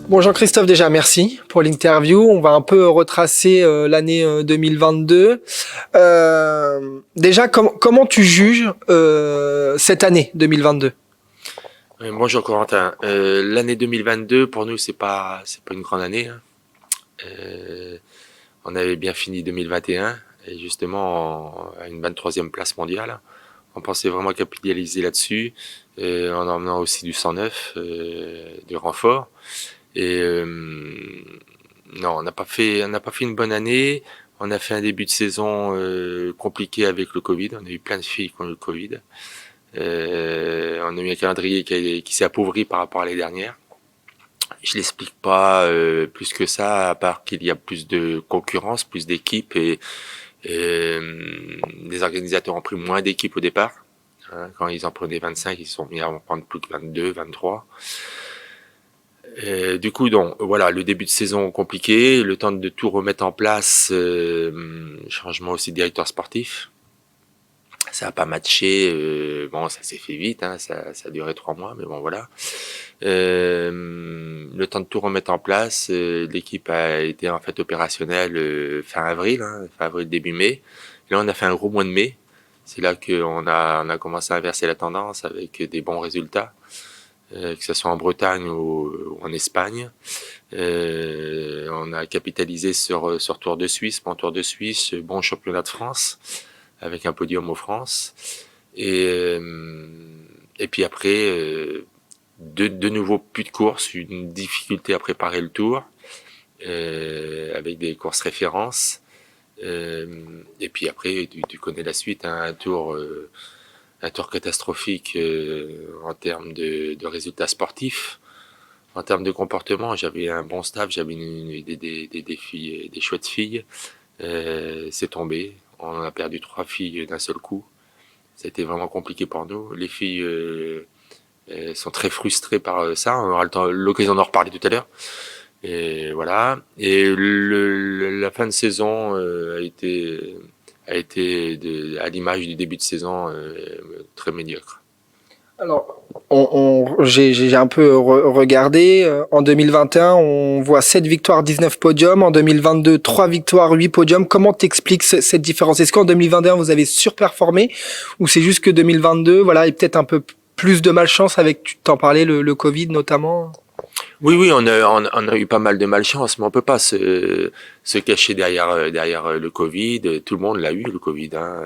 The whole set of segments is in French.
Bon, Jean-Christophe, déjà, merci pour l'interview. On va un peu retracer l'année 2022. Déjà, comment tu juges cette année 2022? Bonjour Corentin. L'année 2022 pour nous c'est pas une grande année, hein. Euh, on avait bien fini 2021 et justement à une 23e place mondiale. On pensait vraiment capitaliser là-dessus en emmenant aussi du 109, du renfort. Et non, on n'a pas fait une bonne année. On a fait un début de saison compliqué avec le Covid. On a eu plein de filles qui ont eu le Covid. On a eu un calendrier qui s'est appauvri par rapport à l'année dernière. Je l'explique pas plus que ça, à part qu'il y a plus de concurrence, plus d'équipes et les organisateurs ont pris moins d'équipes au départ. Hein, quand ils en prenaient 25, ils se sont mis à en prendre plus que 22, 23. Du coup, donc, voilà, le début de saison compliqué, le temps de tout remettre en place, changement aussi de directeur sportif. Ça a pas matché, bon, ça s'est fait vite, hein, ça a duré 3 mois, mais bon, voilà. Le temps de tout remettre en place, l'équipe a été en fait opérationnelle fin avril, hein, fin avril début mai. Et là, on a fait un gros mois de mai. C'est là qu'on a commencé à inverser la tendance avec des bons résultats, que ce soit en Bretagne ou en Espagne. On a capitalisé sur Tour de Suisse, bon Tour de Suisse, bon championnat de France avec un podium aux France. Et puis après, de nouveau plus de courses, une difficulté à préparer le tour, avec des courses références. Et puis après, tu connais la suite, hein, un tour catastrophique en termes de résultats sportifs. En termes de comportement, j'avais un bon staff, j'avais des filles, des chouettes filles. C'est tombé. On a perdu 3 filles d'un seul coup. C'était vraiment compliqué pour nous. Les filles sont très frustrées par ça. On aura l'occasion d'en reparler tout à l'heure. Et voilà. Et la fin de saison a été à l'image du début de saison très médiocre. Alors, j'ai un peu regardé. En 2021, on voit 7 victoires, 19 podiums. En 2022, 3 victoires, 8 podiums. Comment t'expliques cette différence? Est-ce qu'en 2021, vous avez surperformé ou c'est juste que 2022, voilà, et peut-être un peu plus de malchance avec, tu t'en parlais, le Covid notamment? Oui, on a eu pas mal de malchance, mais on peut pas se cacher derrière le Covid. Tout le monde l'a eu, le Covid, hein.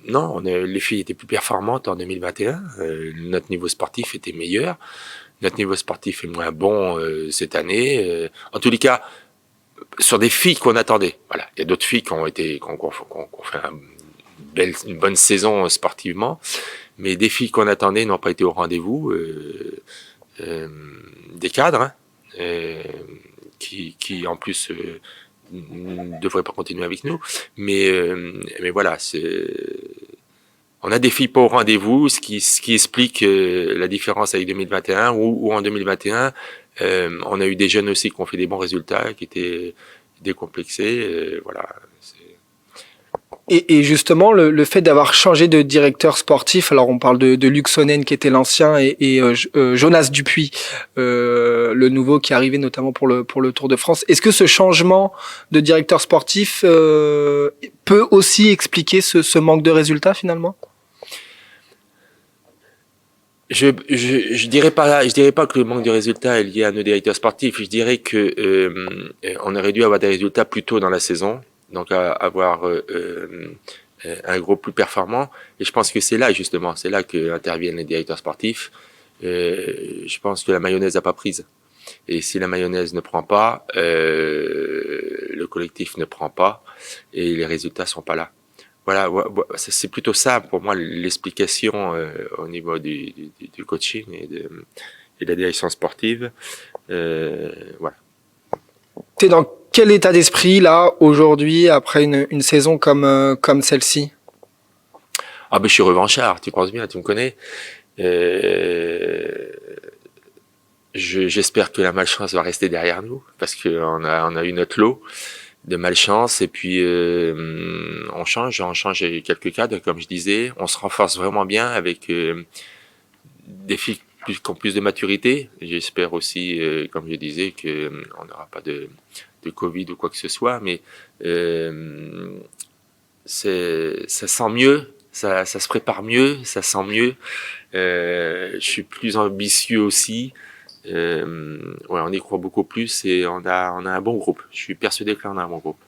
Non, les filles étaient plus performantes en 2021. Notre niveau sportif était meilleur. Notre niveau sportif est moins bon cette année. En tous les cas, sur des filles qu'on attendait. Voilà, il y a d'autres filles qui ont fait une bonne saison sportivement, mais des filles qu'on attendait n'ont pas été au rendez-vous. Des cadres, hein, qui en plus ne devraient pas continuer avec nous. Mais voilà, on a des filles pas au rendez-vous, ce qui explique la différence avec 2021, ou en 2021, on a eu des jeunes aussi qui ont fait des bons résultats, qui étaient décomplexés. Voilà. Et justement, le fait d'avoir changé de directeur sportif, alors on parle de Luc Sonnen qui était l'ancien et Jonas Dupuis, le nouveau qui est arrivé notamment pour le Tour de France. Est-ce que ce changement de directeur sportif peut aussi expliquer ce manque de résultats finalement? Je dirais pas que le manque de résultats est lié à nos directeurs sportifs. Je dirais que on aurait dû avoir des résultats plus tôt dans la saison, donc avoir un groupe plus performant. Et je pense que c'est là que interviennent les directeurs sportifs. Je pense que la mayonnaise n'a pas prise. Et si la mayonnaise ne prend pas, le collectif ne prend pas, et les résultats sont pas là. Voilà, c'est plutôt ça pour moi l'explication au niveau du coaching et de la direction sportive. Voilà. T'es dans quel état d'esprit là aujourd'hui après une saison comme celle-ci? Ah ben je suis revanchard, tu penses bien, tu me connais. J'espère que la malchance va rester derrière nous parce qu'on a eu notre lot de malchance et puis on change quelques cadres comme je disais, on se renforce vraiment bien avec des filles qui ont plus de maturité. J'espère aussi, comme je disais, que on n'aura pas de Covid ou quoi que ce soit, mais ça sent mieux, ça se prépare mieux, ça sent mieux. Je suis plus ambitieux aussi. Ouais, on y croit beaucoup plus et on a un bon groupe. Je suis persuadé que là, on a un bon groupe.